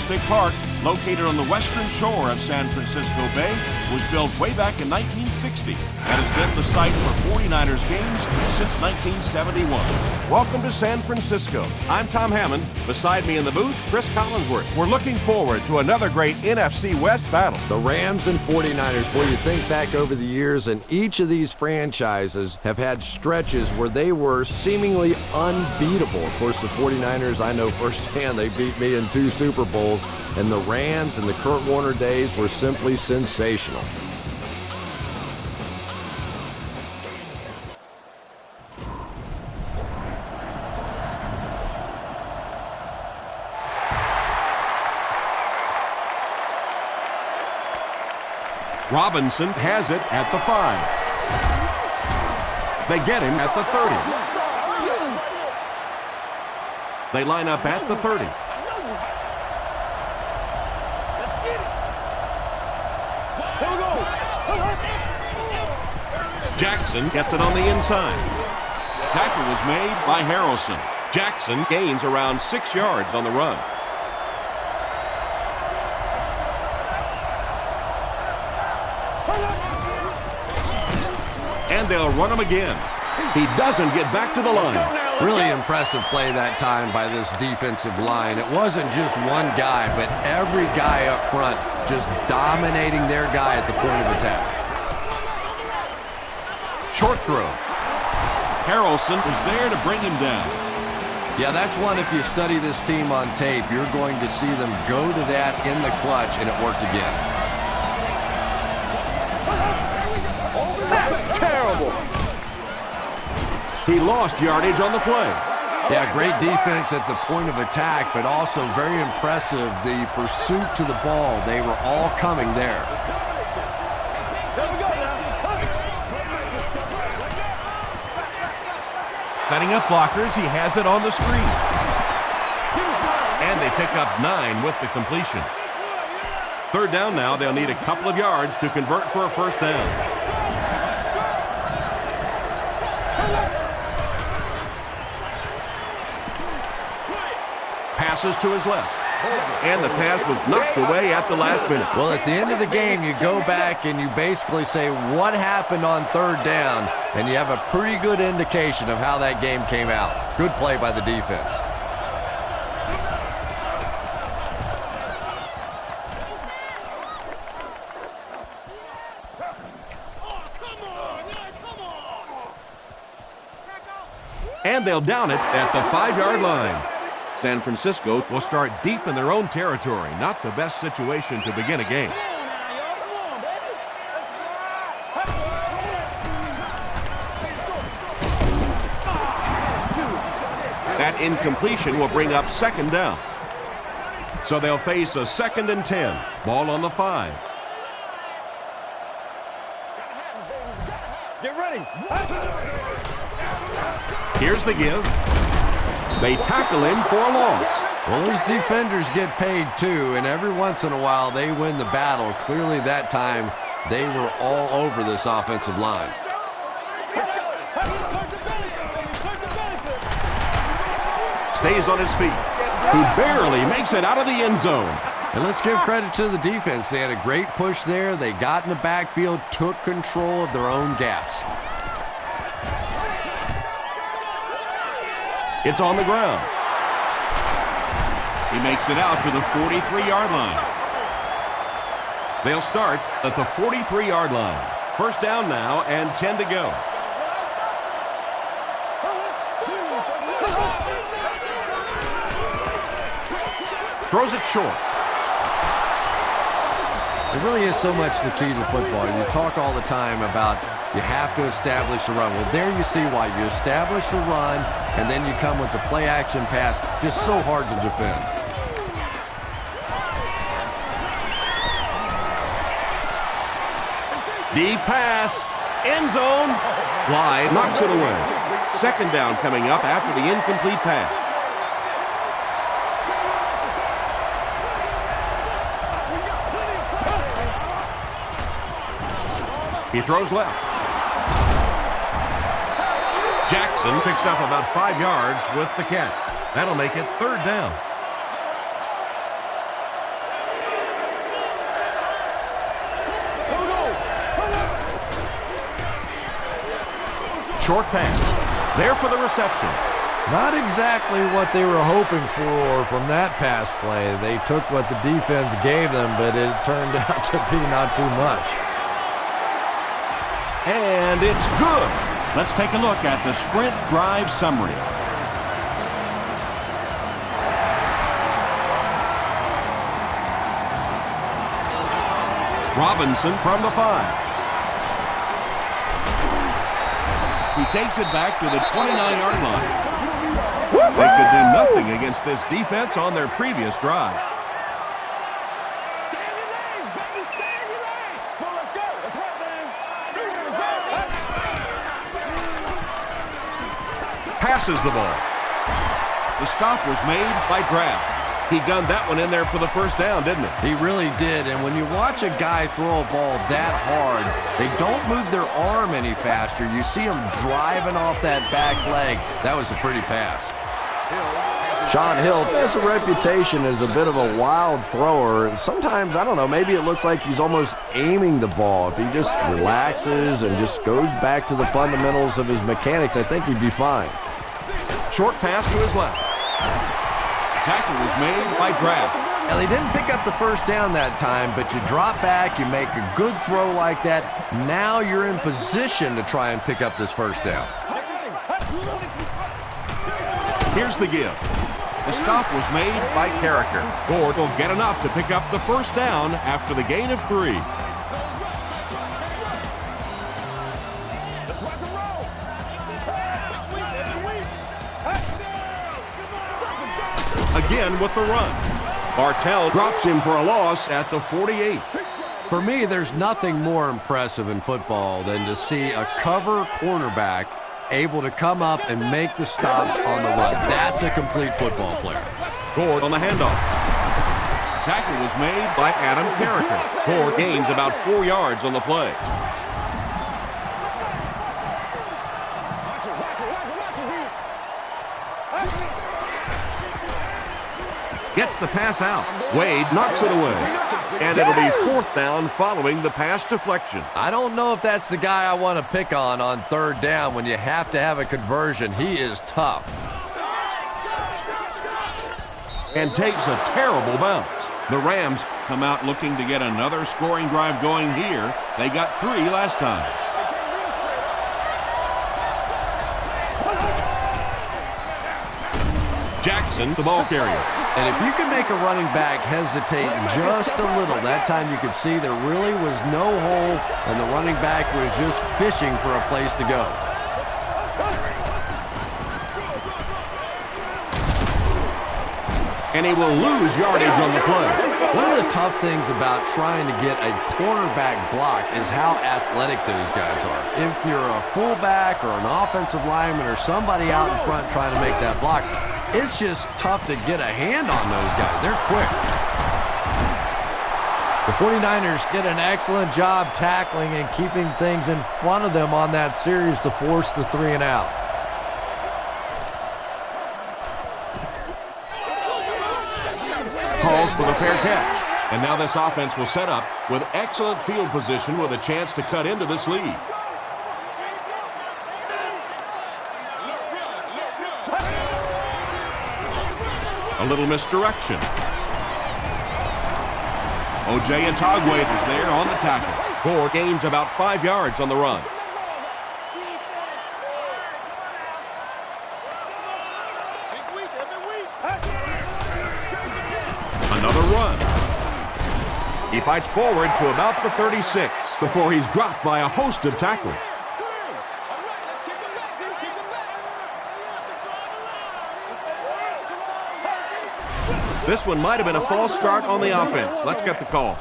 Candlestick Park, located on the western shore of San Francisco Bay, was built way back in 1960 and has been the site for 49ers games since 1971. Welcome to San Francisco. I'm Tom Hammond. Beside me in the booth, Chris Collinsworth. We're looking forward to another great NFC West battle. The Rams and 49ers, boy, you think back over the years, and each of these franchises have had stretches where they were seemingly unbeatable. Of course, the 49ers, I know firsthand, they beat me in 2 Super Bowls, and the Rams in the Kurt Warner days were simply sensational. Robinson has it at the 5. They get him at the 30. They line up at the 30. Jackson gets it on the inside. Tackle was made by Harrelson. Jackson gains around 6 yards on the run. And they'll run him again. He doesn't get back to the line. Really impressive play that time by this defensive line. It wasn't just one guy, but every guy up front just dominating their guy at the point of attack. Short throw. Harrelson was there to bring him down. Yeah, that's one, if you study this team on tape, you're going to see them go to that in the clutch, and it worked again. That's terrible. He lost yardage on the play. Yeah, great defense at the point of attack, but also very impressive, the pursuit to the ball. They were all coming there. Setting up blockers, he has it on the screen. And they pick up 9 with the completion. Third down now, they'll need a couple of yards to convert for a first down. Passes to his left. And the pass was knocked away at the last minute. Well, at the end of the game, you go back and you basically say, what happened on third down? And you have a pretty good indication of how that game came out. Good play by the defense. And they'll down it at the 5-yard line. San Francisco will start deep in their own territory. Not the best situation to begin a game. That incompletion will bring up second down. So they'll face a 2nd and 10. Ball on the 5. Get ready. Here's the give. They tackle him for a loss. Well, those defenders get paid too, and every once in a while they win the battle. Clearly that time they were all over this offensive line. Stays on his feet. He barely makes it out of the end zone. And let's give credit to the defense. They had a great push there. They got in the backfield, took control of their own gaps. It's on the ground. He makes it out to the 43-yard line. They'll start at the 43-yard line. First down now and 10 to go. Throws it short. It really is so much the key to football. You talk all the time about you have to establish a run. Well, there you see why. You establish the run, and then you come with the play-action pass. Just so hard to defend. Deep pass. End zone. Blythe knocks it away. Second down coming up after the incomplete pass. He throws left. Jackson picks up about 5 yards with the catch. That'll make it third down. Short pass. There for the reception. Not exactly what they were hoping for from that pass play. They took what the defense gave them, but it turned out to be not too much. And it's good. Let's take a look at the sprint drive summary. Robinson from the 5. He takes it back to the 29-yard line. They could do nothing against this defense on their previous drive. Passes the ball. The stop was made by Draft. He gunned that one in there for the first down, didn't he? He really did, and when you watch a guy throw a ball that hard, they don't move their arm any faster. You see him driving off that back leg. That was a pretty pass. Sean Hill has a reputation as a bit of a wild thrower, and sometimes, I don't know, maybe it looks like he's almost aiming the ball. If he just relaxes and just goes back to the fundamentals of his mechanics, I think he'd be fine. Short pass to his left. Tackle was made by Draft. Now, they didn't pick up the first down that time, but you drop back, you make a good throw like that. Now you're in position to try and pick up this first down. Here's the give. The stop was made by Character. Gord will get enough to pick up the first down after the gain of 3. Again with the run. Bartell drops him for a loss at the 48. For me, there's nothing more impressive in football than to see a cover quarterback able to come up and make the stops on the run. That's a complete football player. Gord on the handoff. Tackle was made by Adam Carricker. Gord gains about 4 yards on the play. Gets the pass out. Wade knocks it away. And it'll be 4th down following the pass deflection. I don't know if that's the guy I want to pick on 3rd down when you have to have a conversion. He is tough. And takes a terrible bounce. The Rams come out looking to get another scoring drive going here. They got 3 last time. Jackson, the ball carrier. And if you can make a running back hesitate just a little, that time you could see there really was no hole and the running back was just fishing for a place to go. And he will lose yardage on the play. One of the tough things about trying to get a cornerback block is how athletic those guys are. If you're a fullback or an offensive lineman or somebody out in front trying to make that block, it's just tough to get a hand on those guys. They're quick. The 49ers did an excellent job tackling and keeping things in front of them on that series to force the 3 and out. Calls for the fair catch. And now this offense will set up with excellent field position with a chance to cut into this lead. A little misdirection. O.J. Atogwe is there on the tackle. Gord gains about 5 yards on the run. Another run. He fights forward to about the 36 before he's dropped by a host of tacklers. This one might have been a false start on the offense. Let's get the call.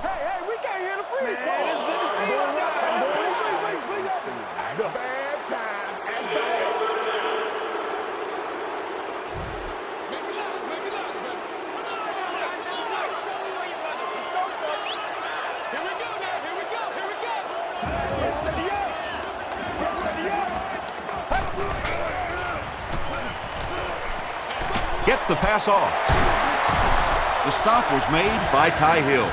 Gets the pass off. The stop was made by Ty Hill.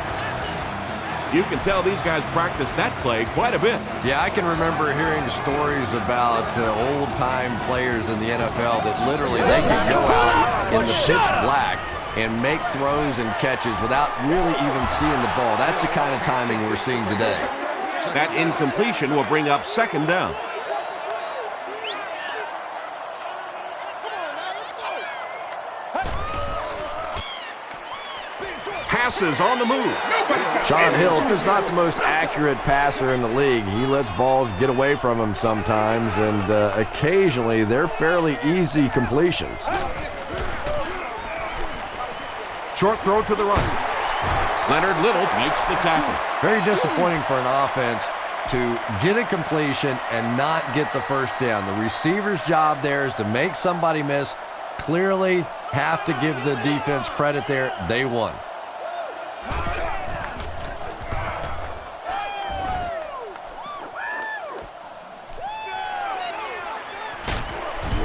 You can tell these guys practice that play quite a bit. Yeah, I can remember hearing stories about old-time players in the NFL that literally they could go out in the pitch black and make throws and catches without really even seeing the ball. That's the kind of timing we're seeing today. That incompletion will bring up second down. Passes on the move. Sean Hill is not the most accurate passer in the league. He lets balls get away from him sometimes, and occasionally they're fairly easy completions. Short throw to the right. Leonard Little makes the tackle. Very disappointing for an offense to get a completion and not get the first down. The receiver's job there is to make somebody miss. Clearly have to give the defense credit there. They won.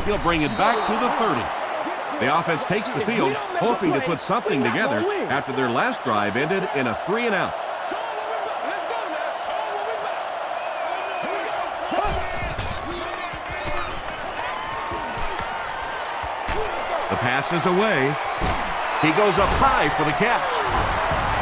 He'll bring it back to the 30. The offense takes the field, hoping to put something together after their last drive ended in a 3-and-out. The pass is away. He goes up high for the catch.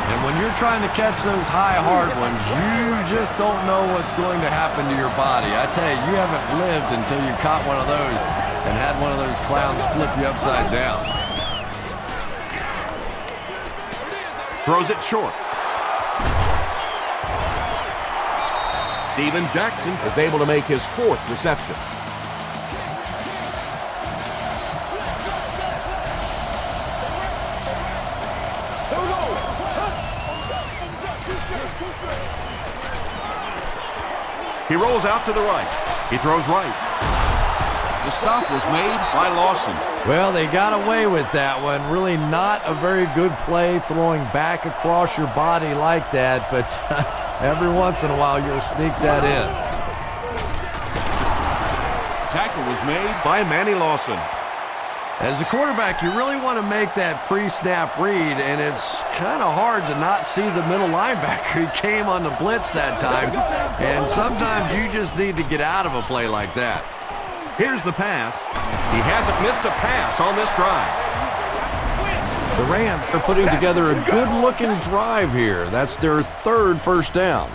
And when you're trying to catch those high, hard ones, you just don't know what's going to happen to your body. I tell you, you haven't lived until you caught one of those and had one of those clowns flip you upside down. Throws it short. Steven Jackson is able to make his fourth reception. He rolls out to the right. He throws right. The stop was made by Lawson. Well, they got away with that one. Really not a very good play throwing back across your body like that, but every once in a while you'll sneak that in. Tackle was made by Manny Lawson. As a quarterback, you really want to make that pre-snap read, and it's kind of hard to not see the middle linebacker. He came on the blitz that time, and sometimes you just need to get out of a play like that. Here's the pass. He hasn't missed a pass on this drive. The Rams are putting together a good-looking drive here. That's their third first down.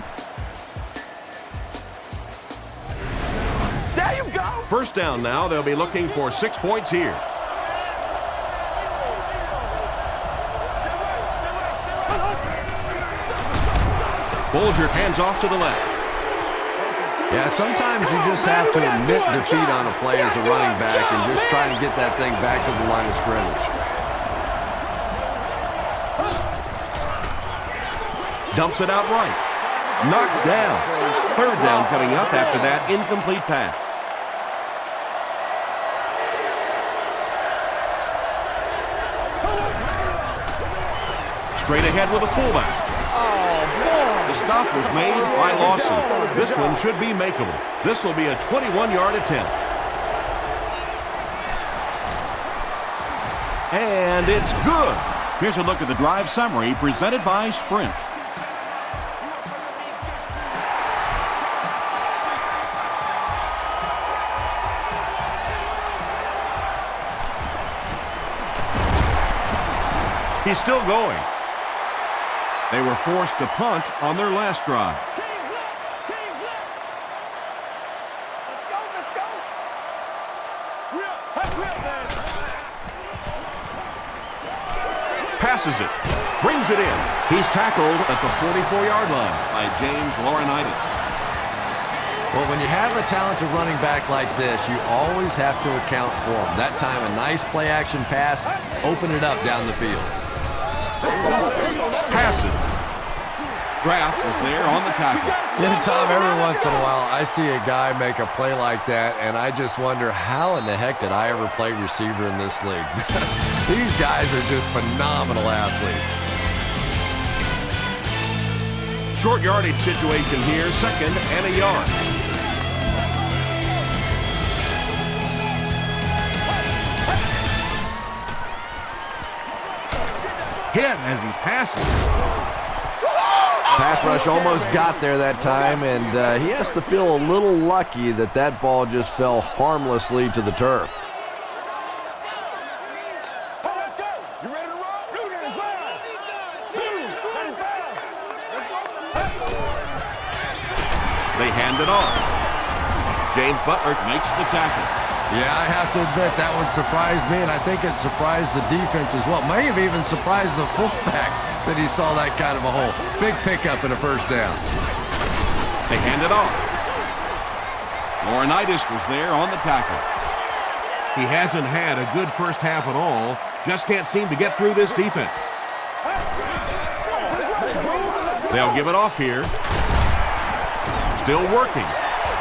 There you go. First down now. They'll be looking for 6 points here. Bolger hands off to the left. Yeah, sometimes you just have to admit defeat on a play as a running back and just try and get that thing back to the line of scrimmage. Dumps it out right. Knocked down. Third down coming up after that incomplete pass. Straight ahead with a fullback. The stop was made by Lawson. This one should be makeable. This will be a 21-yard attempt. And it's good. Here's a look at the drive summary presented by Sprint. He's still going. They were forced to punt on their last drive. Passes it. Brings it in. He's tackled at the 44-yard line by James Laurinaitis. Well, when you have a talented running back like this, you always have to account for him. That time, a nice play-action pass, open it up down the field. Passes. Kraft was there on the tackle. Yeah, Tom, every once in a while, I see a guy make a play like that, and I just wonder, how in the heck did I ever play receiver in this league? These guys are just phenomenal athletes. Short yardage situation here, 2nd and a yard. Hit as he passes. Pass rush almost got there that time, and he has to feel a little lucky that that ball just fell harmlessly to the turf. They hand it off. James Butler makes the tackle. Yeah, I have to admit that one surprised me, and I think it surprised the defense as well. May have even surprised the fullback that he saw that kind of a hole. Big pickup and a first down. They hand it off. Laurinaitis was there on the tackle. He hasn't had a good first half at all. Just can't seem to get through this defense. They'll give it off here. Still working.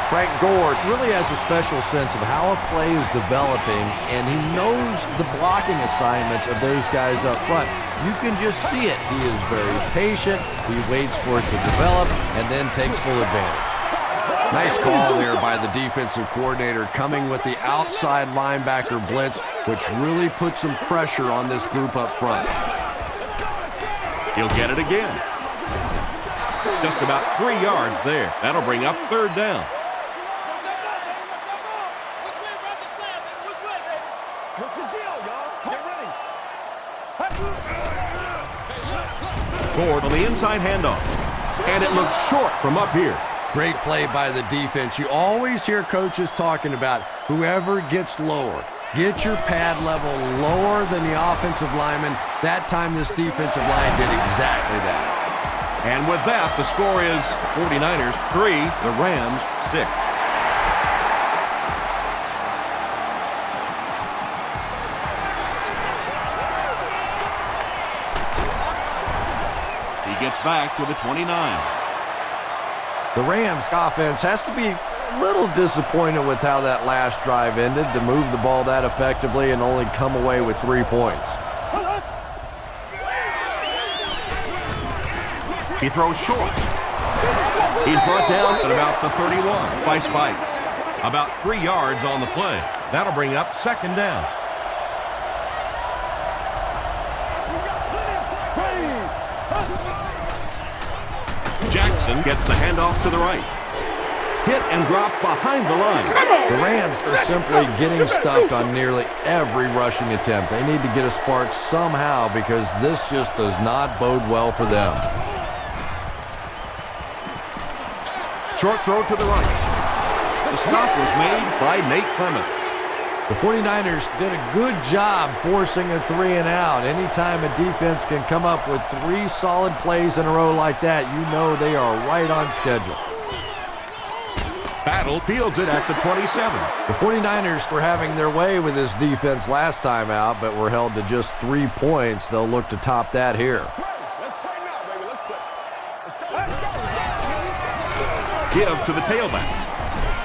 Frank Gore really has a special sense of how a play is developing, and he knows the blocking assignments of those guys up front. You can just see it. He is very patient. He waits for it to develop and then takes full advantage. Nice call there by the defensive coordinator, coming with the outside linebacker blitz, which really puts some pressure on this group up front. He'll get it again. Just about 3 yards there. That'll bring up third down. What's the deal, y'all? Get ready. Ford on the inside handoff. And it looks short from up here. Great play by the defense. You always hear coaches talking about whoever gets lower. Get your pad level lower than the offensive lineman. That time this defensive line did exactly that. And with that, the score is 49ers 3, the Rams 6. He gets back to the 29. The Rams offense has to be a little disappointed with how that last drive ended, to move the ball that effectively and only come away with 3 points. He throws short. He's brought down at about the 31 by Spikes. About 3 yards on the play. That'll bring up second down. Jackson gets the handoff to the right. Hit and drop behind the line. The Rams are simply getting stuffed on nearly every rushing attempt. They need to get a spark somehow, because this just does not bode well for them. Short throw to the right. The stop was made by Nate Clement. The 49ers did a good job forcing a 3 and out. Anytime a defense can come up with 3 solid plays in a row like that, you know they are right on schedule. Battle fields it at the 27. The 49ers were having their way with this defense last time out, but were held to just 3 points. They'll look to top that here. Give to the tailback.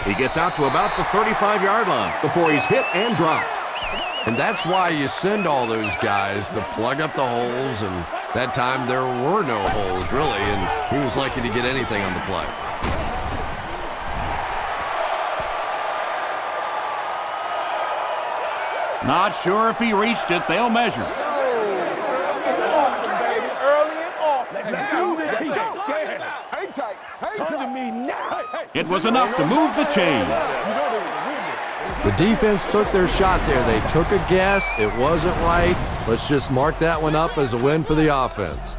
He gets out to about the 35-yard line before he's hit and dropped. And that's why you send all those guys to plug up the holes, and that time there were no holes, really, and he was lucky to get anything on the play. Not sure if he reached it. They'll measure. It was enough to move the chains. The defense took their shot there. They took a guess. It wasn't right. Let's just mark that one up as a win for the offense.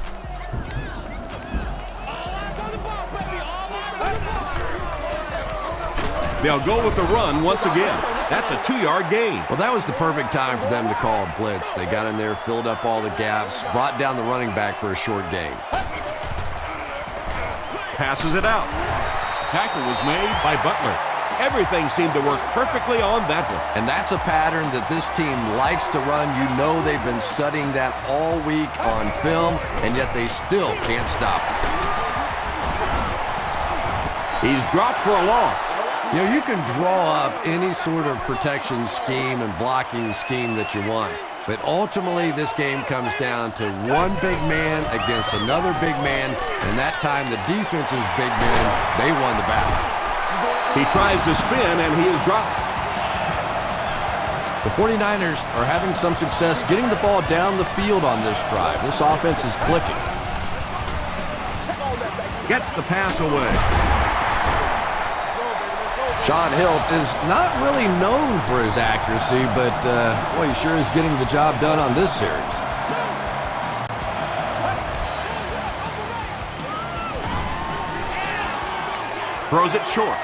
They'll go with the run once again. That's a 2-yard gain. Well, that was the perfect time for them to call a blitz. They got in there, filled up all the gaps, brought down the running back for a short gain. Passes it out. Tackle was made by Butler. Everything seemed to work perfectly on that one. And that's a pattern that this team likes to run. You know they've been studying that all week on film, and yet they still can't stop it. He's dropped for a loss. You know, you can draw up any sort of protection scheme and blocking scheme that you want. But ultimately, this game comes down to one big man against another big man, and that time the defense's big men, they won the battle. He tries to spin, and he is dropped. The 49ers are having some success getting the ball down the field on this drive. This offense is clicking. Gets the pass away. Sean Hill is not really known for his accuracy, but boy, he sure is getting the job done on this series. Throws it short.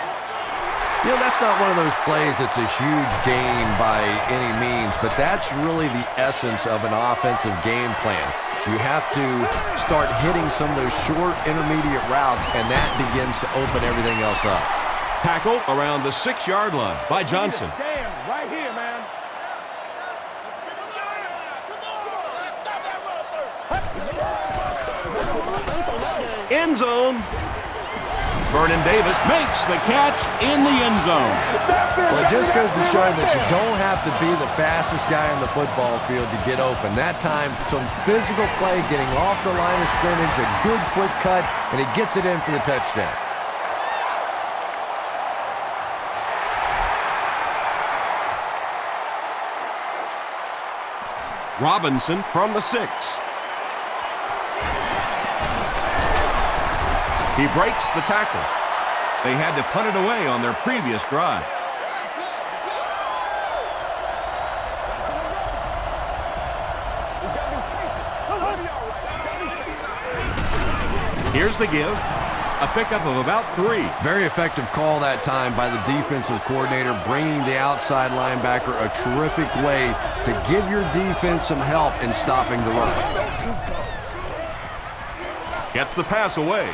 You know, that's not one of those plays that's a huge gain by any means, but that's really the essence of an offensive game plan. You have to start hitting some of those short, intermediate routes, and that begins to open everything else up. Tackle around the 6-yard line by Johnson. Stand right here, man. End zone. Vernon Davis makes the catch in the end zone. Well, it just goes to show that you don't have to be the fastest guy on the football field to get open. That time, some physical play, getting off the line of scrimmage, a good quick cut, and he gets it in for the touchdown. Robinson from the 6. He breaks the tackle. They had to punt it away on their previous drive. Here's the give. A pickup of about 3. Very effective call that time by the defensive coordinator, bringing the outside linebacker a terrific way to give your defense some help in stopping the run. Gets the pass away.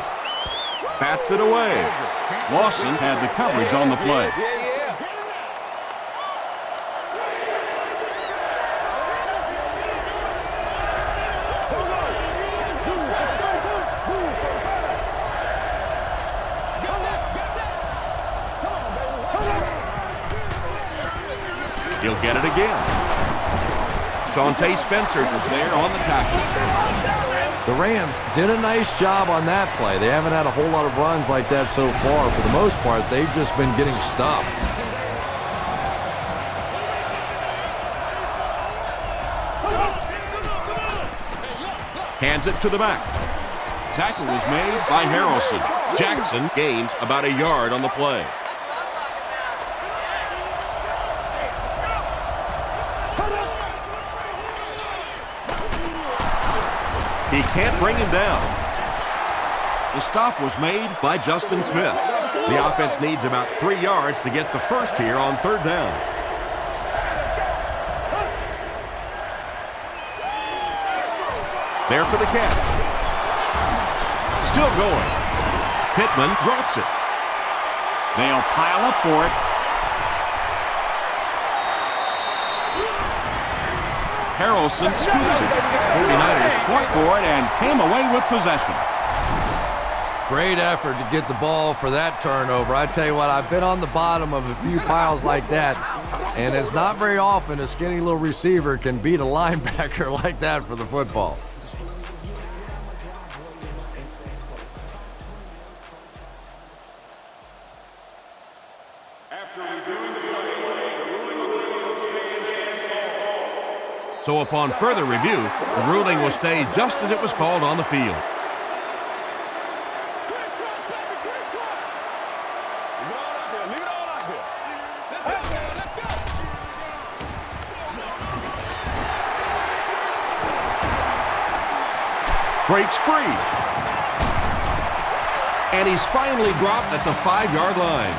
Bats it away. Lawson had the coverage on the play. He'll get it again. Shante Spencer was there on the tackle. The Rams did a nice job on that play. They haven't had a whole lot of runs like that so far. For the most part, they've just been getting stuffed. Hands it to the back. Tackle was made by Harrelson. Jackson gains about a yard on the play. He can't bring him down. The stop was made by Justin Smith. The offense needs about 3 yards to get the first here on 3rd down. There for the catch. Still going. Pittman drops it. They'll pile up for it. Harrelson scoops it. 49ers fought for it and came away with possession. Great effort to get the ball for that turnover. I tell you what, I've been on the bottom of a few piles like that, and it's not very often a skinny little receiver can beat a linebacker like that for the football. So upon further review, the ruling will stay just as it was called on the field. Breaks free. And he's finally dropped at the 5-yard line.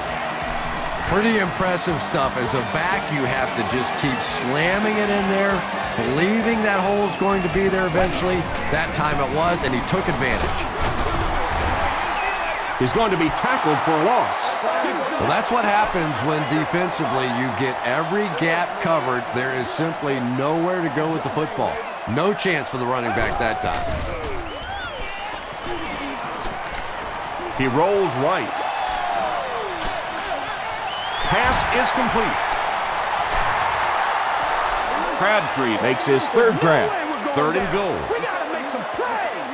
Pretty impressive stuff. As a back, you have to just keep slamming it in there, believing that hole's going to be there eventually. That time it was, and he took advantage. He's going to be tackled for a loss. Well, that's what happens when defensively you get every gap covered. There is simply nowhere to go with the football. No chance for the running back that time. He rolls right. Pass is complete. Crabtree makes his 3rd grab. 3rd and goal. We gotta make some plays.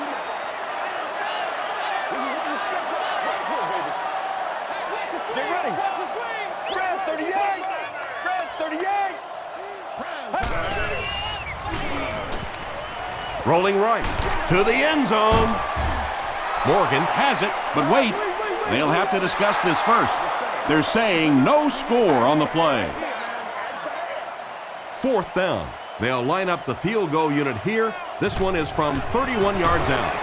Get ready. Fred 38. Fred 38. Rolling right to the end zone. Morgan has it, but wait. They'll have to discuss this first. They're saying no score on the play. 4th down. They'll line up the field goal unit here. This one is from 31 yards out.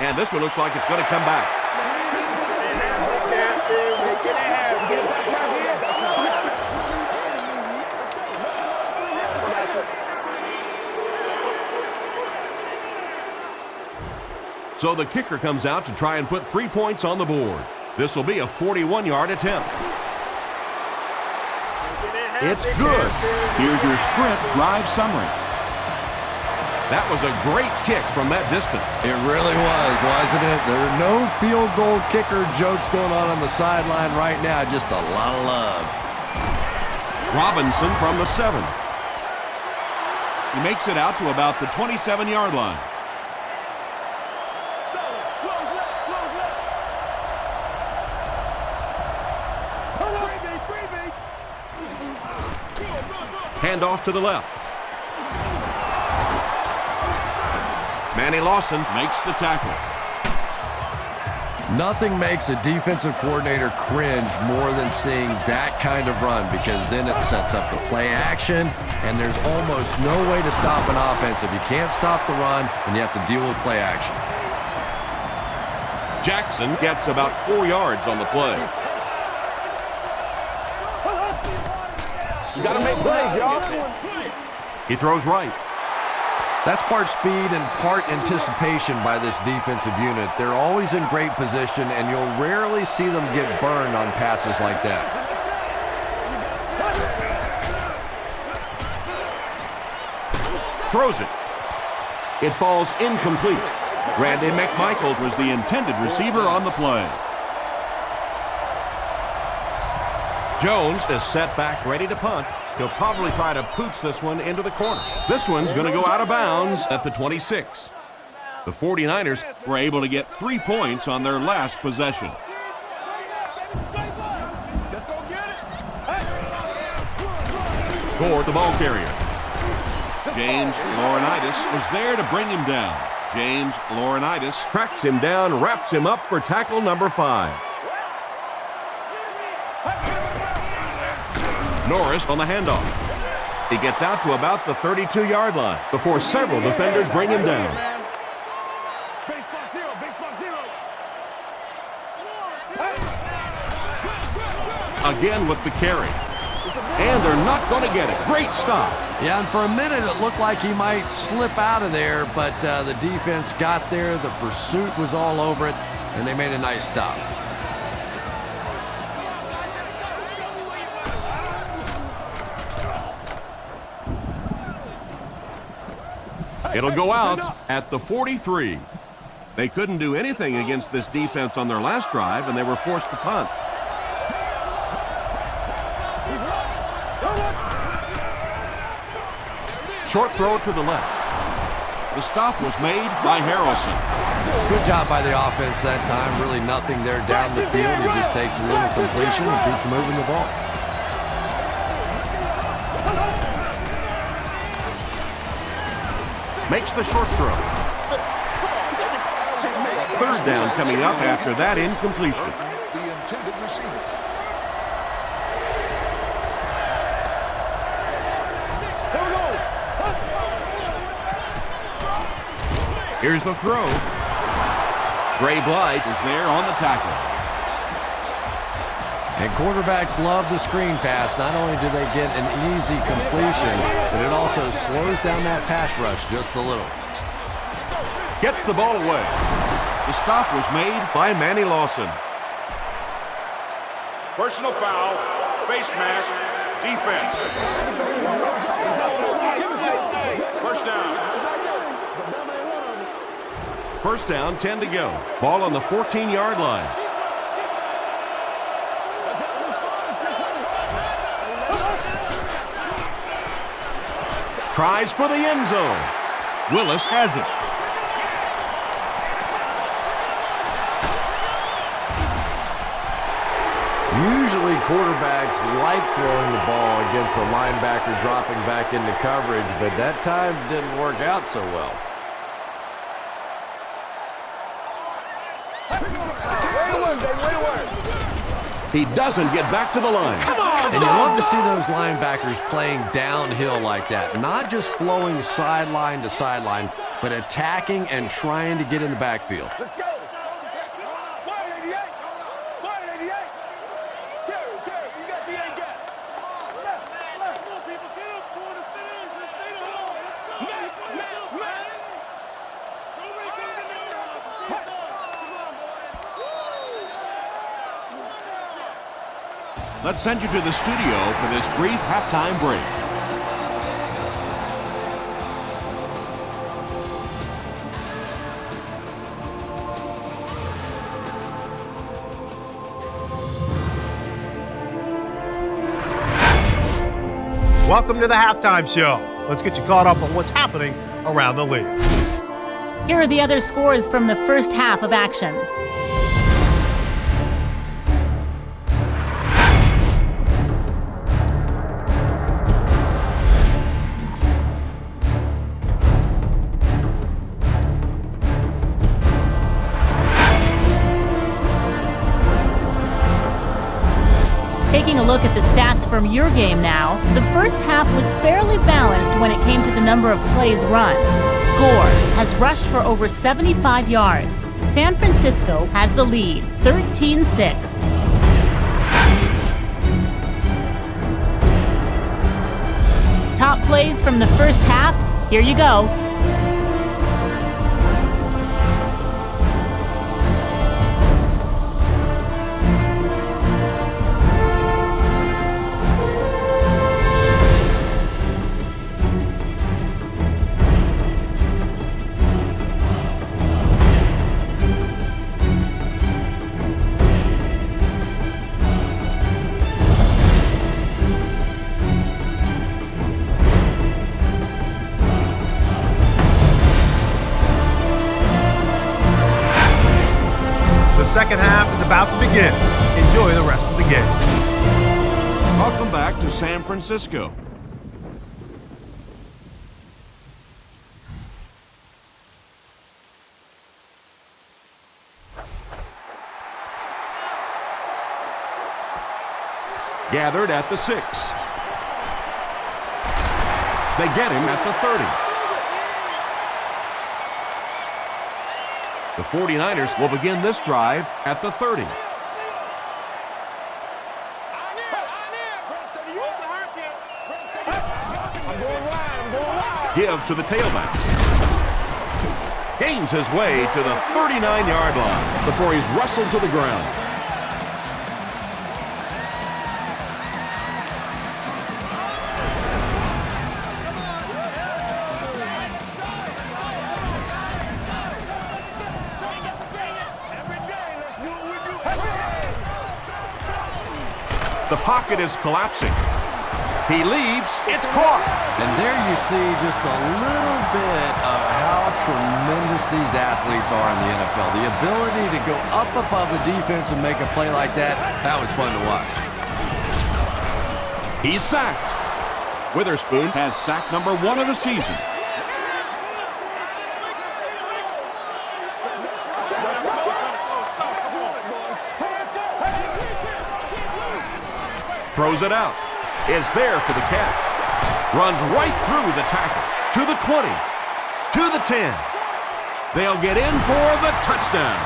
And this one looks like it's going to come back. So the kicker comes out to try and put 3 points on the board. This will be a 41-yard attempt. It's good. Here's your sprint drive summary. That was a great kick from that distance. It really was, wasn't it? There are no field goal kicker jokes going on the sideline right now. Just a lot of love. Robinson from the 7. He makes it out to about the 27-yard line. Hand off to the left. Manny Lawson makes the tackle. Nothing makes a defensive coordinator cringe more than seeing that kind of run, because then it sets up the play action, and there's almost no way to stop an offense. If you can't stop the run, then you have to deal with play action. Jackson gets about 4 yards on the play. You got to make plays, y'all. He throws right. That's part speed and part anticipation by this defensive unit. They're always in great position, and you'll rarely see them get burned on passes like that. Throws it. It falls incomplete. Randy McMichael was the intended receiver on the play. Jones is set back ready to punt. He'll probably try to pooch this one into the corner. This one's going to go out of bounds at the 26. The 49ers were able to get 3 points on their last possession. Gore, the ball carrier. James Laurinaitis was there to bring him down. James Laurinaitis tracks him down, wraps him up for tackle number 5. Norris on the handoff. He gets out to about the 32-yard line before several defenders bring him down. Again with the carry. And they're not going to get it. Great stop. Yeah, and for a minute it looked like he might slip out of there, but the defense got there. The pursuit was all over it, and they made a nice stop. It'll go out at the 43. They couldn't do anything against this defense on their last drive, and they were forced to punt. Short throw to the left. The stop was made by Harrelson. Good job by the offense that time. Really nothing there down the field. He just takes a little completion and keeps moving the ball. Makes the short throw. 3rd down coming up after that incompletion. Here's the throw. Gray Blight is there on the tackle. And quarterbacks love the screen pass. Not only do they get an easy completion, but it also slows down that pass rush just a little. Gets the ball away. The stop was made by Manny Lawson. Personal foul, face mask, defense. 1st down. 1st down, 10 to go. Ball on the 14-yard line. Tries for the end zone. Willis has it. Usually quarterbacks like throwing the ball against a linebacker dropping back into coverage, but that time didn't work out so well. He doesn't get back to the line. And you love to see those linebackers playing downhill like that. Not just flowing sideline to sideline, but attacking and trying to get in the backfield. Let's go. 188. 188. Carry. You got the A gap. Left. Come on, people. Get up. Go to finish. Matt. Let's send you to the studio for this brief halftime break. Welcome to the halftime show. Let's get you caught up on what's happening around the league. Here are the other scores from the first half of action. Taking a look at the stats from your game now, the first half was fairly balanced when it came to the number of plays run. Gore has rushed for over 75 yards. San Francisco has the lead, 13-6. Top plays from the first half, here you go. The second half is about to begin. Enjoy the rest of the game. Welcome back to San Francisco. Gathered at the 6. They get him at the 30. The 49ers will begin this drive at the 30. Give to the tailback. Gains his way to the 39-yard line before he's wrestled to the ground. The pocket is collapsing. He leaps. It's caught. And there you see just a little bit of how tremendous these athletes are in the NFL. The ability to go up above the defense and make a play like that, that was fun to watch. He's sacked. Witherspoon has sack number 1 of the season. Throws it out. Is there for the catch. Runs right through the tackle. To the 20. To the 10. They'll get in for the touchdown.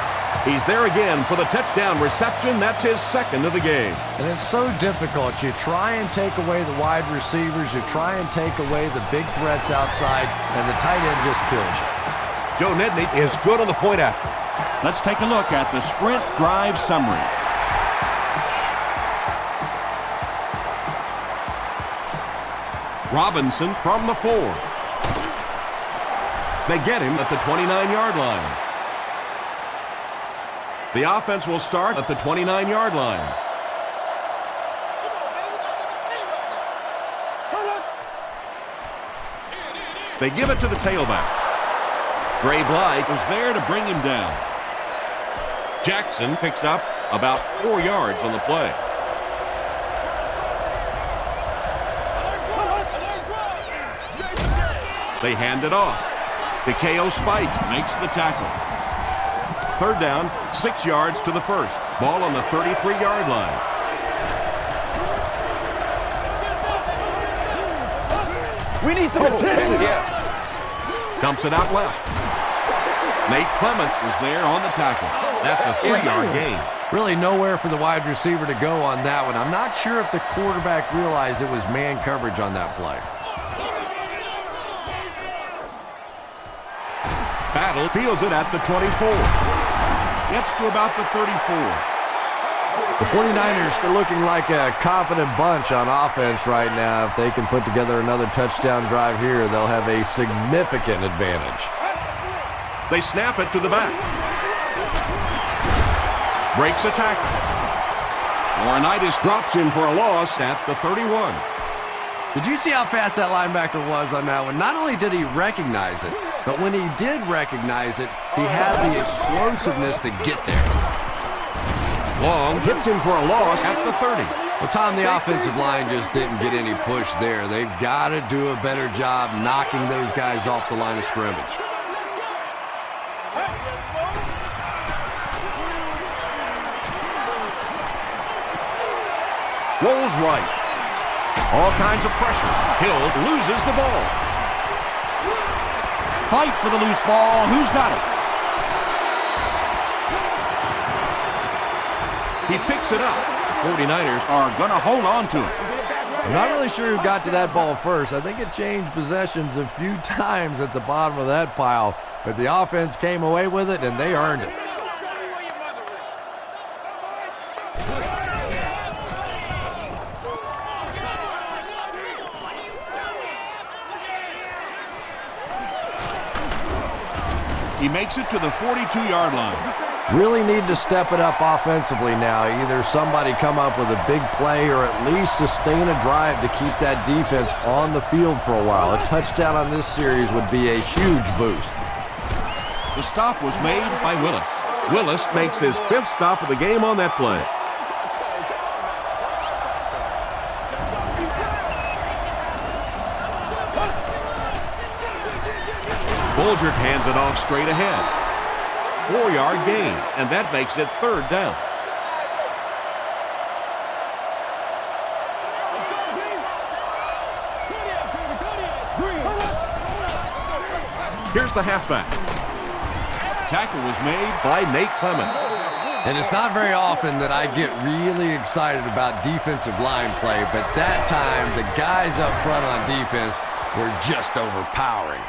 He's there again for the touchdown reception. That's his second of the game. And it's so difficult. You try and take away the wide receivers. You try and take away the big threats outside, and the tight end just kills you. Joe Nedney is good on the point after. Let's take a look at the sprint drive summary. Robinson from the 4. They get him at the 29-yard line. The offense will start at the 29-yard line. They give it to the tailback. Gray Blythe was there to bring him down. Jackson picks up about 4 yards on the play. They hand it off. DeKeo Spikes makes the tackle. Third down, 6 yards to the first. Ball on the 33-yard line. We need some attention. Dumps it out left. Nate Clements was there on the tackle. That's a 3-yard gain. Really nowhere for the wide receiver to go on that one. I'm not sure if the quarterback realized it was man coverage on that play. Battle fields it at the 24. Gets to about the 34. The 49ers are looking like a confident bunch on offense right now. If they can put together another touchdown drive here, they'll have a significant advantage. They snap it to the back. Breaks a tackle. Laurinaitis drops him for a loss at the 31. Did you see how fast that linebacker was on that one? Not only did he recognize it, but when he did recognize it, he had the explosiveness to get there. Long hits him for a loss at the 30. Well, Tom, the offensive line just didn't get any push there. They've got to do a better job knocking those guys off the line of scrimmage. Rolls right. All kinds of pressure. Hill loses the ball. Fight for the loose ball. Who's got it? He picks it up. The 49ers are going to hold on to it. I'm not really sure who got to that ball first. I think it changed possessions a few times at the bottom of that pile, but the offense came away with it, and they earned it. He makes it to the 42-yard line. Really need to step it up offensively now. Either somebody come up with a big play or at least sustain a drive to keep that defense on the field for a while. A touchdown on this series would be a huge boost. The stop was made by Willis. Willis makes his 5th stop of the game on that play. Bulger hands it off straight ahead. 4-yard gain, and that makes it 3rd down. Here's the halfback. Tackle was made by Nate Clements. And it's not very often that I get really excited about defensive line play, but that time the guys up front on defense were just overpowering.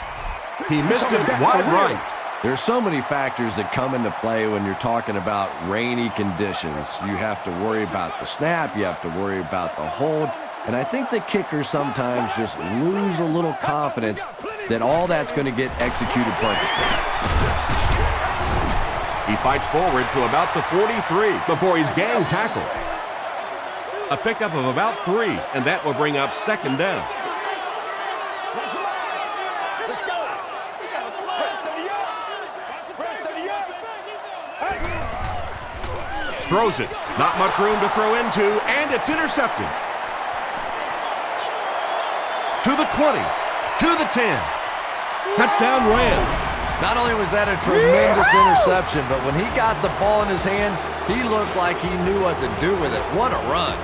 He missed it wide right. There's so many factors that come into play when you're talking about rainy conditions. You have to worry about the snap, you have to worry about the hold, and I think the kickers sometimes just lose a little confidence that all that's going to get executed perfectly. He fights forward to about the 43 before he's gang tackled. A pickup of about 3, and that will bring up 2nd down. Throws it. Not much room to throw into, and it's intercepted. To the 20. To the 10. Touchdown Rams. Not only was that a tremendous interception, but when he got the ball in his hand, he looked like he knew what to do with it. What a run.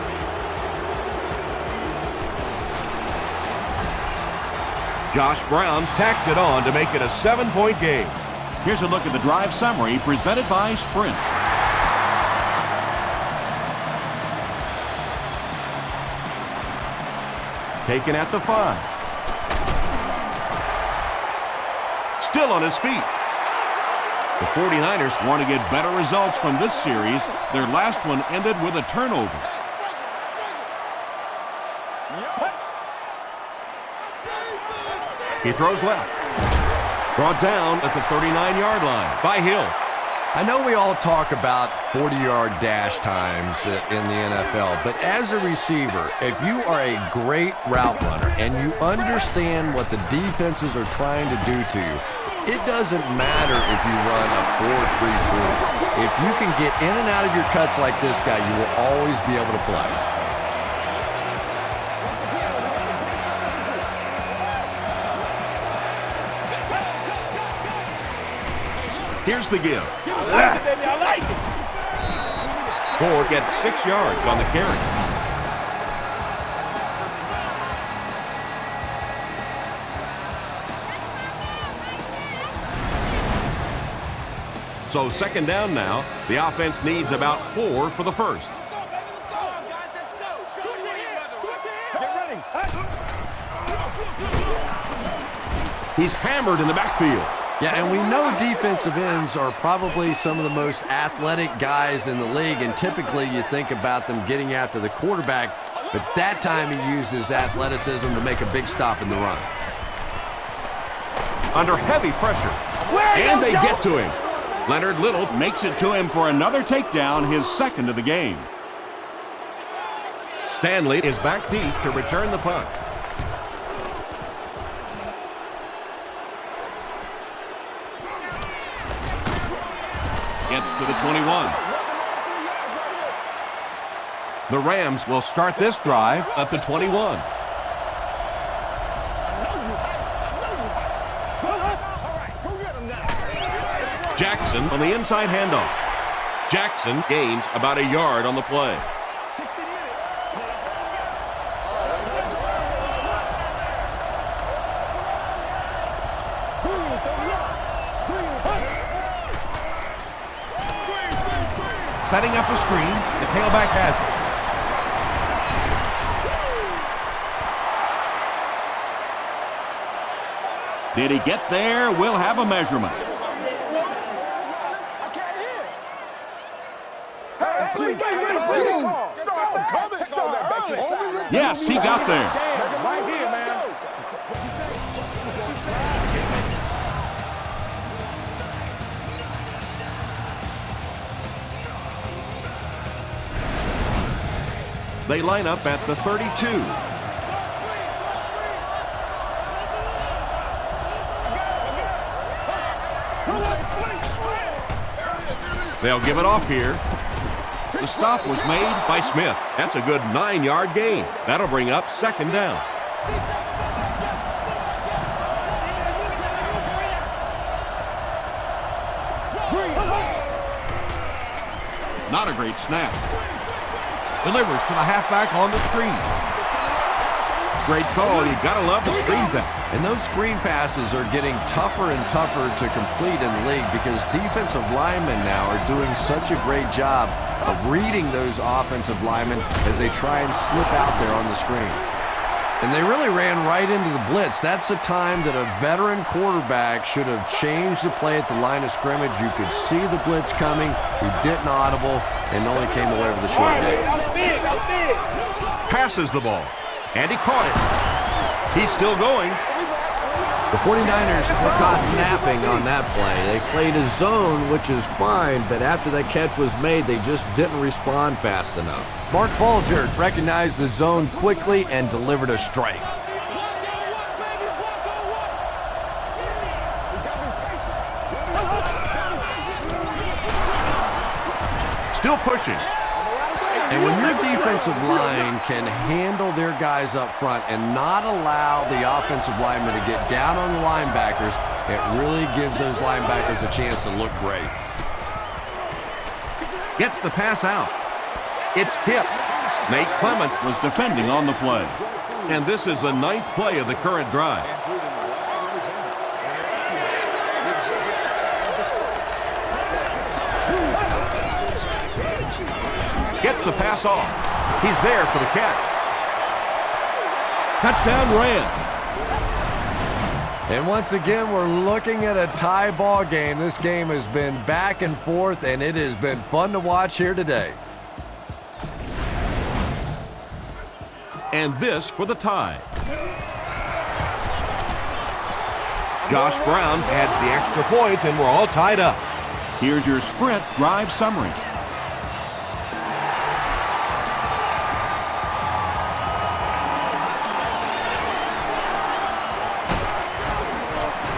Josh Brown tacks it on to make it a 7-point game. Here's a look at the drive summary presented by Sprint. Taken at the 5. Still on his feet. The 49ers want to get better results from this series. Their last one ended with a turnover. He throws left. Brought down at the 39-yard line by Hill. I know we all talk about 40-yard dash times in the NFL, but as a receiver, if you are a great route runner and you understand what the defenses are trying to do to you, it doesn't matter if you run a 4-3-4. If you can get in and out of your cuts like this guy, you will always be able to play. Here's the give. I like it. Gore gets 6 yards on the carry. So second down now. The offense needs about 4 for the first. He's hammered in the backfield. Yeah, and we know defensive ends are probably some of the most athletic guys in the league, and typically you think about them getting after the quarterback, but that time he uses athleticism to make a big stop in the run. Under heavy pressure. And they get to him. Leonard Little makes it to him for another takedown, his second of the game. Stanley is back deep to return the punt. Gets to the 21. The Rams will start this drive at the 21. Jackson on the inside handoff. Jackson gains about a yard on the play. Setting up a screen, the tailback has it. Did he get there? We'll have a measurement. Yes, he got there. Right here, man. They line up at the 32. They'll give it off here. The stop was made by Smith. That's a good 9-yard gain. That'll bring up second down. Not a great snap. Delivers to the halfback on the screen. Great call. You gotta love the screen pass. And those screen passes are getting tougher and tougher to complete in the league because defensive linemen now are doing such a great job of reading those offensive linemen as they try and slip out there on the screen. And they really ran right into the blitz. That's a time that a veteran quarterback should have changed the play at the line of scrimmage. You could see the blitz coming. He didn't audible and only came away with a short gain. Passes the ball. And he caught it. He's still going. The 49ers were caught napping on that play. They played a zone, which is fine, but after that catch was made, they just didn't respond fast enough. Mark Bulger recognized the zone quickly and delivered a strike. Still pushing. And when your defensive line can handle their guys up front and not allow the offensive linemen to get down on the linebackers, it really gives those linebackers a chance to look great. Gets the pass out. It's tipped. Nate Clements was defending on the play. And this is the 9th play of the current drive. Gets the pass off. He's there for the catch. Touchdown Rams. And once again, we're looking at a tie ball game. This game has been back and forth, and it has been fun to watch here today. And this for the tie. Josh Brown adds the extra point, and we're all tied up. Here's your sprint drive summary.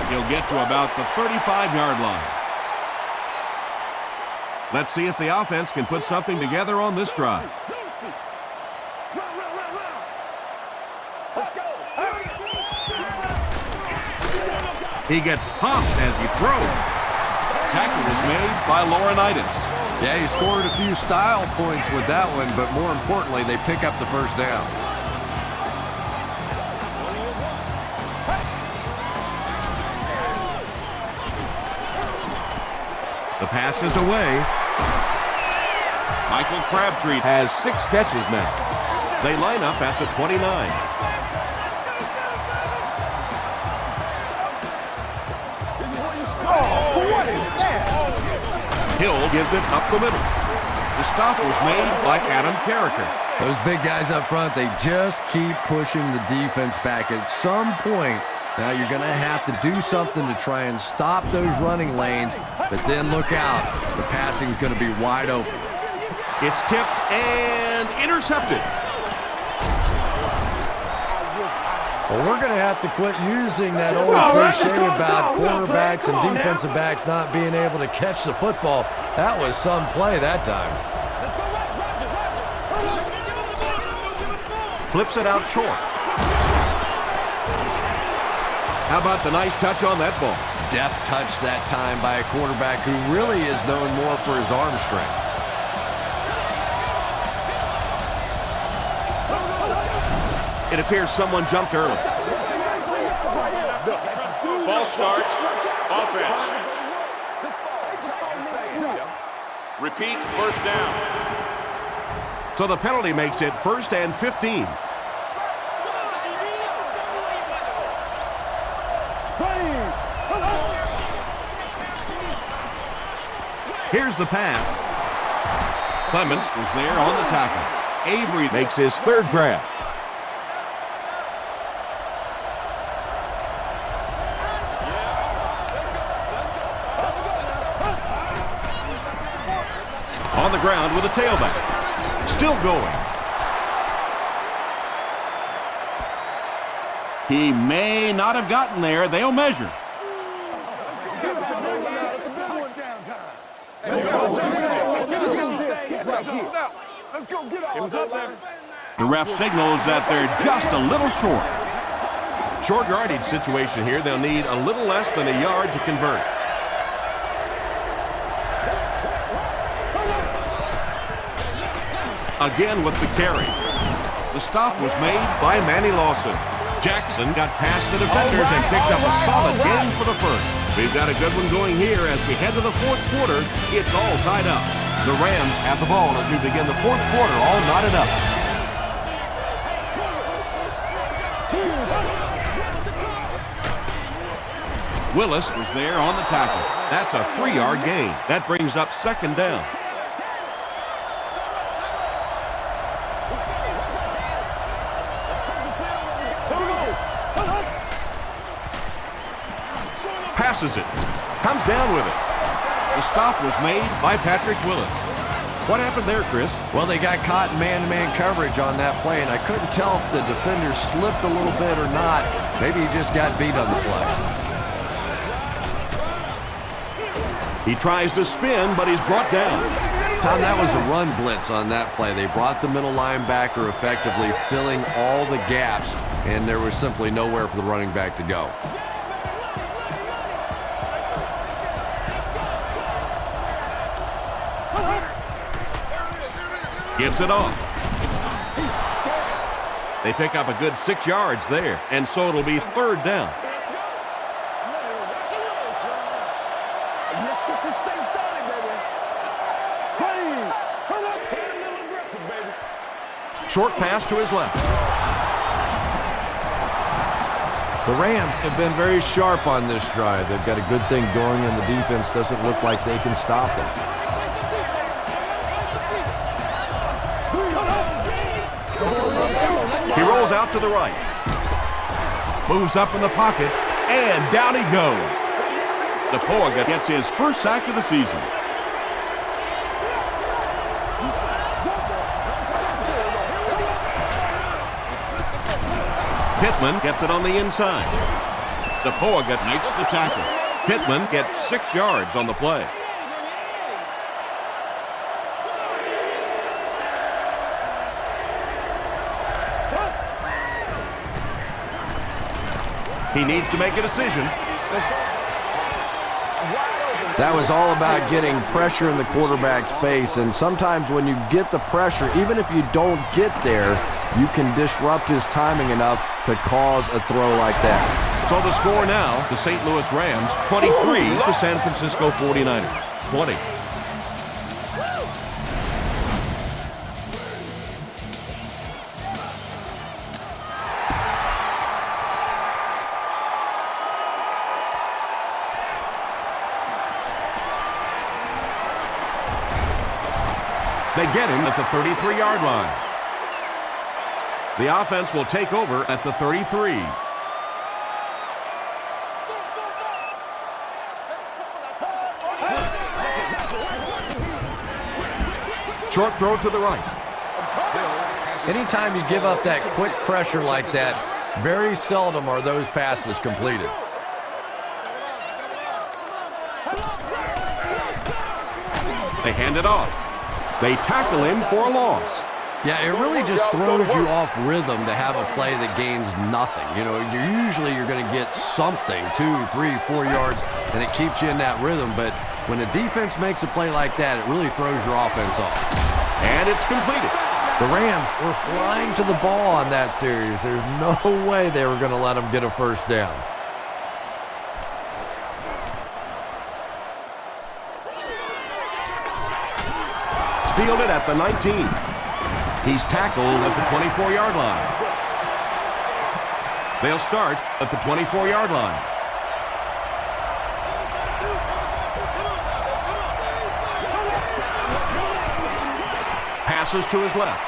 He'll get to about the 35-yard line. Let's see if the offense can put something together on this drive. He gets pumped as he throws. tackle was made by Laurinaitis. Yeah, he scored a few style points with that one, but more importantly, they pick up the first down. The pass is away. Michael Crabtree has 6 catches now. They line up at the 29. Hill gives it up the middle. The stop was made by Adam Carricker. Those big guys up front, they just keep pushing the defense back. At some point, now you're going to have to do something to try and stop those running lanes, but then look out. The passing is going to be wide open. It's tipped and intercepted. Well, we're going to have to quit using that old cliche about quarterbacks and defensive backs not being able to catch the football. That was some play that time. Flips it out short. How about the nice touch on that ball? Deft touch that time by a quarterback who really is known more for his arm strength. It appears someone jumped early. False start. Offense. Repeat, first down. So the penalty makes it 1st and 15. Here's the pass. Clements is there on the tackle. Avery makes his 3rd grab. On the ground with a tailback. Still going. He may not have gotten there. They'll measure. The ref signals that they're just a little short. Short yardage situation here. They'll need a little less than a yard to convert. Again with the carry. The stop was made by Manny Lawson. Jackson got past the defenders and picked up a solid gain for the first. We've got a good one going here as we head to the 4th quarter. It's all tied up. The Rams have the ball as we begin the 4th quarter, all knotted up. Willis was there on the tackle. That's a 3-yard gain. That brings up 2nd down. Passes it. Comes down with it. The stop was made by Patrick Willis. What happened there, Chris? Well, they got caught in man-to-man coverage on that play, and I couldn't tell if the defender slipped a little bit or not. Maybe he just got beat on the play. He tries to spin, but he's brought down. Tom, that was a run blitz on that play. They brought the middle linebacker effectively filling all the gaps, and there was simply nowhere for the running back to go. Gives it off. They pick up a good 6 yards there, and so it'll be 3rd down. Short pass to his left. The Rams have been very sharp on this drive. They've got a good thing going, and the defense doesn't look like they can stop them. He rolls out to the right. Moves up in the pocket, and down he goes. Zapoga gets his 1st sack of the season. Pittman gets it on the inside. Zapoga makes the tackle. Pittman gets 6 yards on the play. He needs to make a decision. That was all about getting pressure in the quarterback's face, and sometimes when you get the pressure, even if you don't get there, you can disrupt his timing enough to cause a throw like that. So the score now, the St. Louis Rams 23 to San Francisco 49ers 20. They get him at the 33-yard line. The offense will take over at the 33. Short throw to the right. Anytime you give up that quick pressure like that, very seldom are those passes completed. They hand it off. They tackle him for a loss. Yeah, it really just throws you off rhythm to have a play that gains nothing. You know, you're going to get something, 2, 3, 4 yards, and it keeps you in that rhythm. But when a defense makes a play like that, it really throws your offense off. And it's completed. The Rams were flying to the ball on that series. There's no way they were going to let them get a first down. Fielded at the 19. He's tackled at the 24-yard line. They'll start at the 24-yard line. Passes to his left.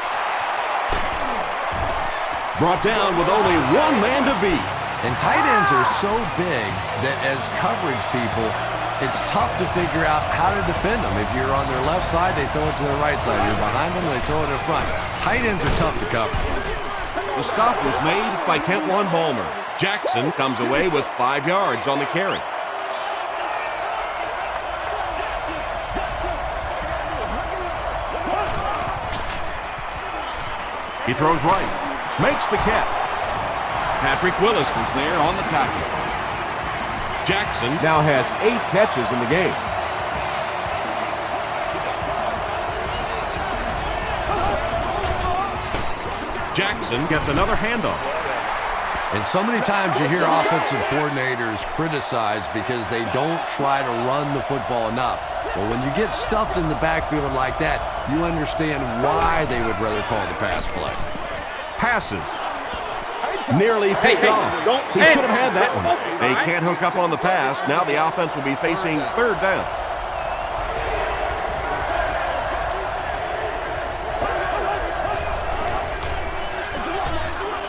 Brought down with only one man to beat. And tight ends are so big that as coverage people, it's tough to figure out how to defend them. If you're on their left side, they throw it to their right side. You're behind them, they throw it in front. Tight ends are tough to cover. The stop was made by Kentwan Balmer. Jackson comes away with 5 yards on the carry. He throws right. Makes the catch. Patrick Willis is there on the tackle. Jackson now has 8 catches in the game. Jackson gets another handoff. And so many times you hear offensive coordinators criticized because they don't try to run the football enough. Well, when you get stuffed in the backfield like that, you understand why they would rather call the pass play. Passes. Nearly picked off. He should have had that one. They can't hook up on the pass. Now the offense will be facing 3rd down.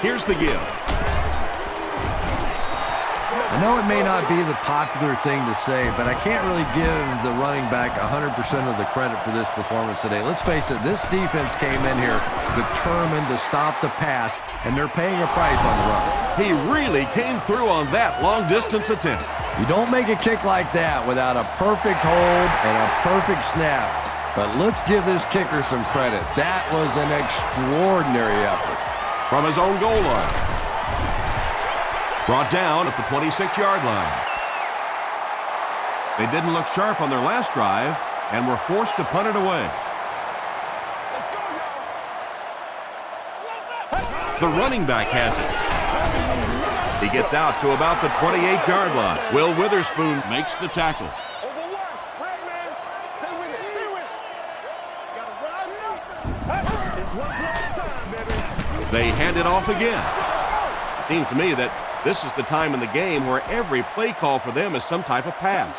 Here's the give. I know it may not be the popular thing to say, but I can't really give the running back 100% of the credit for this performance today. Let's face it, this defense came in here determined to stop the pass, and they're paying a price on the run. He really came through on that long-distance attempt. You don't make a kick like that without a perfect hold and a perfect snap. But let's give this kicker some credit. That was an extraordinary effort. From his own goal line. Brought down at the 26-yard line. They didn't look sharp on their last drive and were forced to punt it away. The running back has it. He gets out to about the 28-yard line. Will Witherspoon makes the tackle. They hand it off again. Seems to me that this is the time in the game where every play call for them is some type of pass.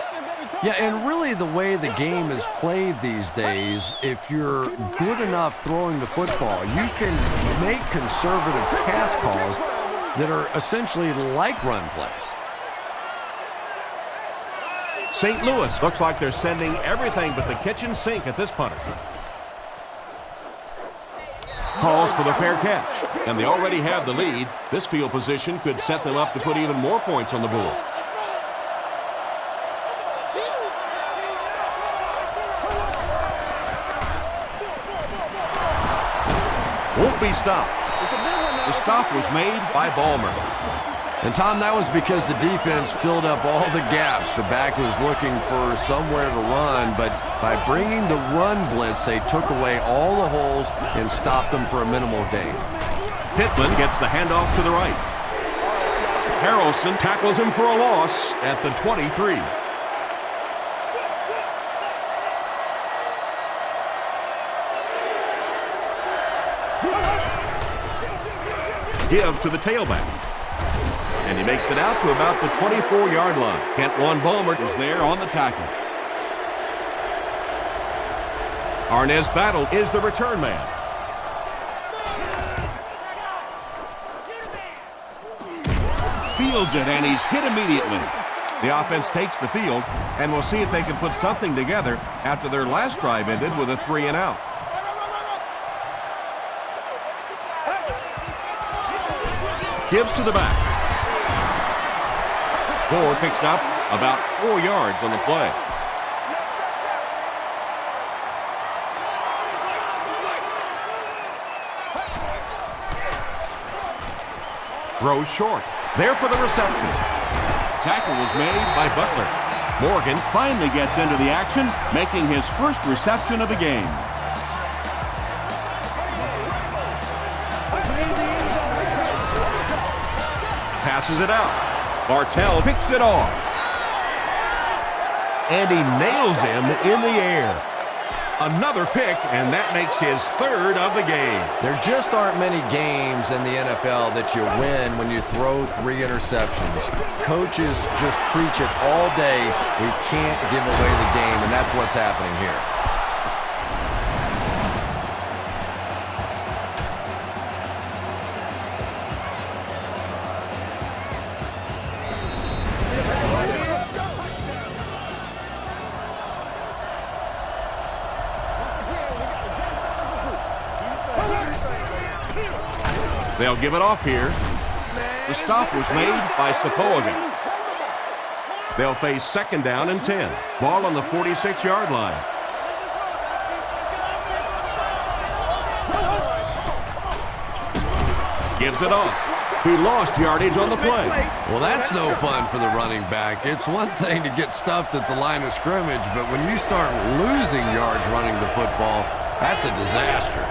Yeah, and really the way the game is played these days, if you're good enough throwing the football, you can make conservative pass calls that are essentially like run plays. St. Louis looks like they're sending everything but the kitchen sink at this punter. Calls for the fair catch, and they already have the lead. This field position could set them up to put even more points on the board. Won't be stopped. The stop was made by Balmer. And Tom, that was because the defense filled up all the gaps. The back was looking for somewhere to run, but by bringing the run blitz, they took away all the holes and stopped them for a minimal gain. Pittman gets the handoff to the right. Harrelson tackles him for a loss at the 23. Give to the tailback. And he makes it out to about the 24-yard line. Kent Balmer is there on the tackle. Arnez Battle is the return man. Fields it, and he's hit immediately. The offense takes the field, and we'll see if they can put something together after their last drive ended with a 3-and-out. Gives to the back. Gore picks up about 4 yards on the play. Throws short. There for the reception. Tackle was made by Butler. Morgan finally gets into the action, making his first reception of the game. Passes it out. Bartell picks it off. And he nails him in the air. Another pick, and that makes his third of the game. There just aren't many games in the NFL that you win when you throw 3 interceptions. Coaches just preach it all day. We can't give away the game, and that's what's happening here. They'll give it off here. The stop was made by Sapoaga. They'll face 2nd down and 10. Ball on the 46-yard line. Gives it off. He lost yardage on the play. Well, that's no fun for the running back. It's one thing to get stuffed at the line of scrimmage, but when you start losing yards running the football, that's a disaster.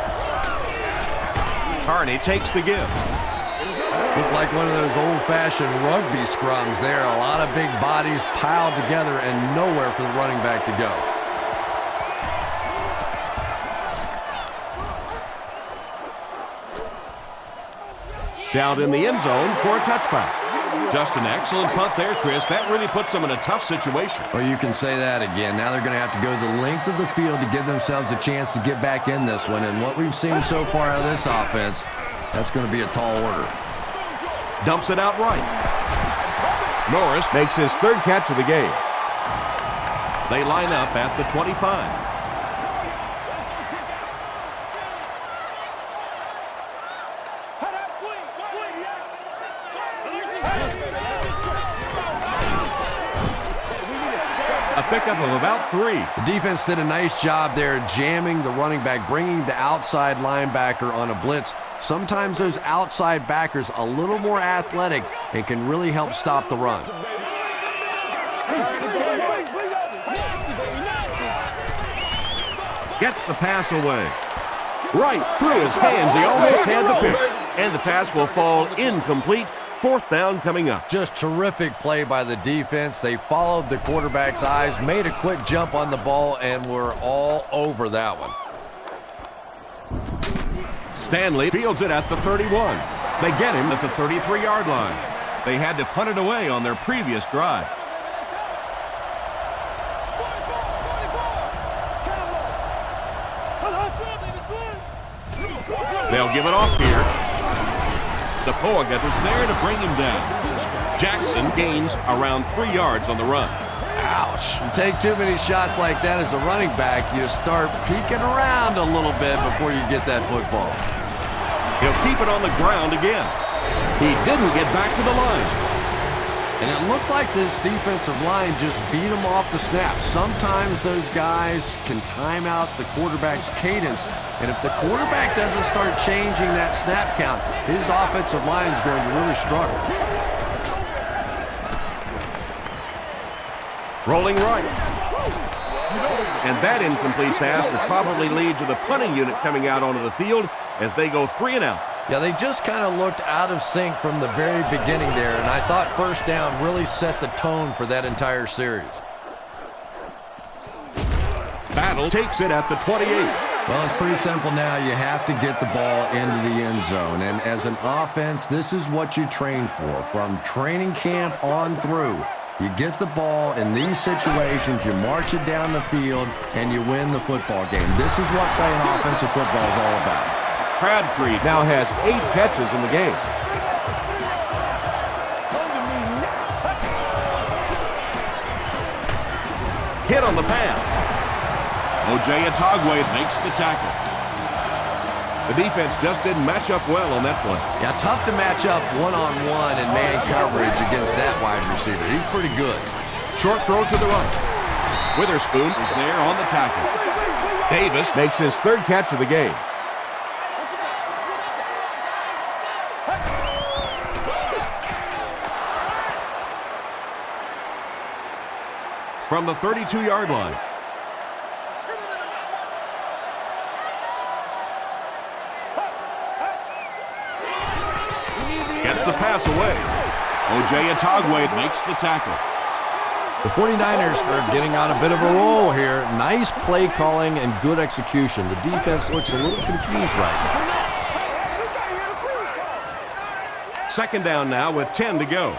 Carney takes the give. Looked like one of those old-fashioned rugby scrums there. A lot of big bodies piled together and nowhere for the running back to go. Down in the end zone for a touchback. Just an excellent punt there, Chris. That really puts them in a tough situation. Well, you can say that again. Now they're going to have to go the length of the field to give themselves a chance to get back in this one. And what we've seen so far out of this offense, that's going to be a tall order. Dumps it out right. Norris makes his 3rd catch of the game. They line up at the 25. A pickup of about 3. The defense did a nice job there jamming the running back, bringing the outside linebacker on a blitz. Sometimes those outside backers a little more athletic and can really help stop the run. Gets the pass away. Right through his hands. He almost had the pick. And the pass will fall incomplete. 4th down coming up. Just terrific play by the defense. They followed the quarterback's eyes, made a quick jump on the ball, and were all over that one. Stanley fields it at the 31. They get him at the 33-yard line. They had to punt it away on their previous drive. They'll give it off here. Sapoaga was there to bring him down. Jackson gains around 3 yards on the run. Ouch. You take too many shots like that as a running back, you start peeking around a little bit before you get that football. He'll keep it on the ground again. He didn't get back to the line. And it looked like this defensive line just beat him off the snap. Sometimes those guys can time out the quarterback's cadence. And if the quarterback doesn't start changing that snap count, his offensive line is going to really struggle. Rolling right. And that incomplete pass will probably lead to the punting unit coming out onto the field as they go 3 and out. Yeah, they just kind of looked out of sync from the very beginning there, and I thought first down really set the tone for that entire series. Battle takes it at the 28. Well, it's pretty simple now. You have to get the ball into the end zone. And as an offense, this is what you train for. From training camp on through, you get the ball in these situations, you march it down the field, and you win the football game. This is what playing offensive football is all about. Crabtree now has 8 catches in the game. Hit on the pass. O.J. Atogwe makes the tackle. The defense just didn't match up well on that play. Yeah, tough to match up one-on-one in man coverage against that wide receiver. He's pretty good. Short throw to the right. Witherspoon is there on the tackle. Davis makes his 3rd catch of the game. From the 32-yard line. Gets the pass away. O.J. Atogwe makes the tackle. The 49ers are getting on a bit of a roll here. Nice play calling and good execution. The defense looks a little confused right now. 2nd down now with 10 to go.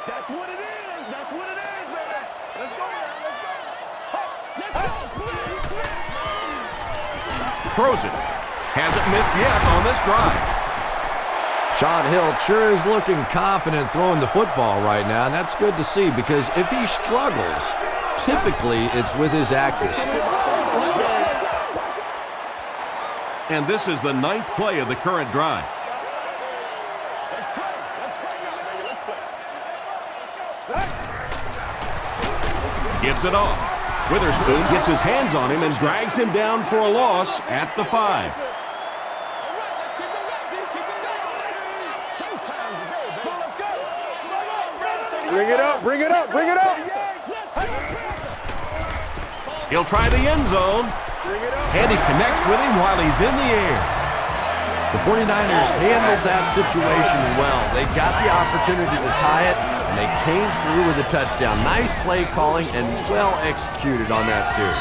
That's what it is. That's what it is, man. Let's go, man. Let's go. Throws it. Hasn't missed yet on this drive. Sean Hill sure is looking confident throwing the football right now, and that's good to see because if he struggles, typically it's with his accuracy. And this is the 9th play of the current drive. Gets it off. Witherspoon gets his hands on him and drags him down for a loss at the 5. Bring it up, bring it up, bring it up. He'll try the end zone. And he connects with him while he's in the air. The 49ers handled that situation well. They got the opportunity to tie it, and they came through with a touchdown. Nice play calling and well executed on that series.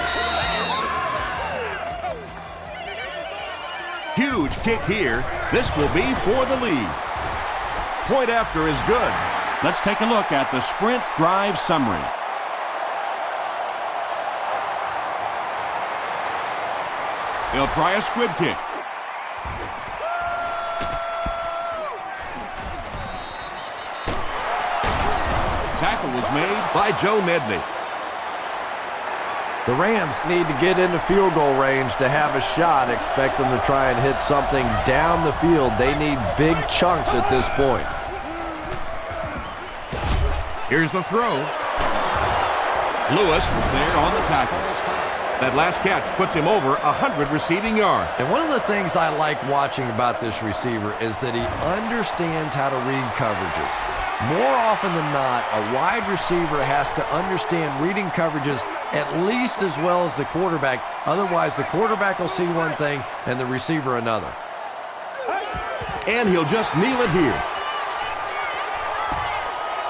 Huge kick here. This will be for the lead. Point after is good. Let's take a look at the sprint drive summary. They'll try a squib kick. Tackle was made by Joe Nedney. The Rams need to get into field goal range to have a shot. Expect them to try and hit something down the field. They need big chunks at this point. Here's the throw. Lewis was there on the tackle. That last catch puts him over 100 receiving yards. And one of the things I like watching about this receiver is that he understands how to read coverages. More often than not, a wide receiver has to understand reading coverages at least as well as the quarterback. Otherwise, the quarterback will see one thing and the receiver another. And he'll just kneel it here.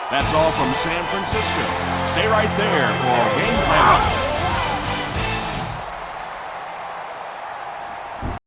That's all from San Francisco. Stay right there for Game Plan.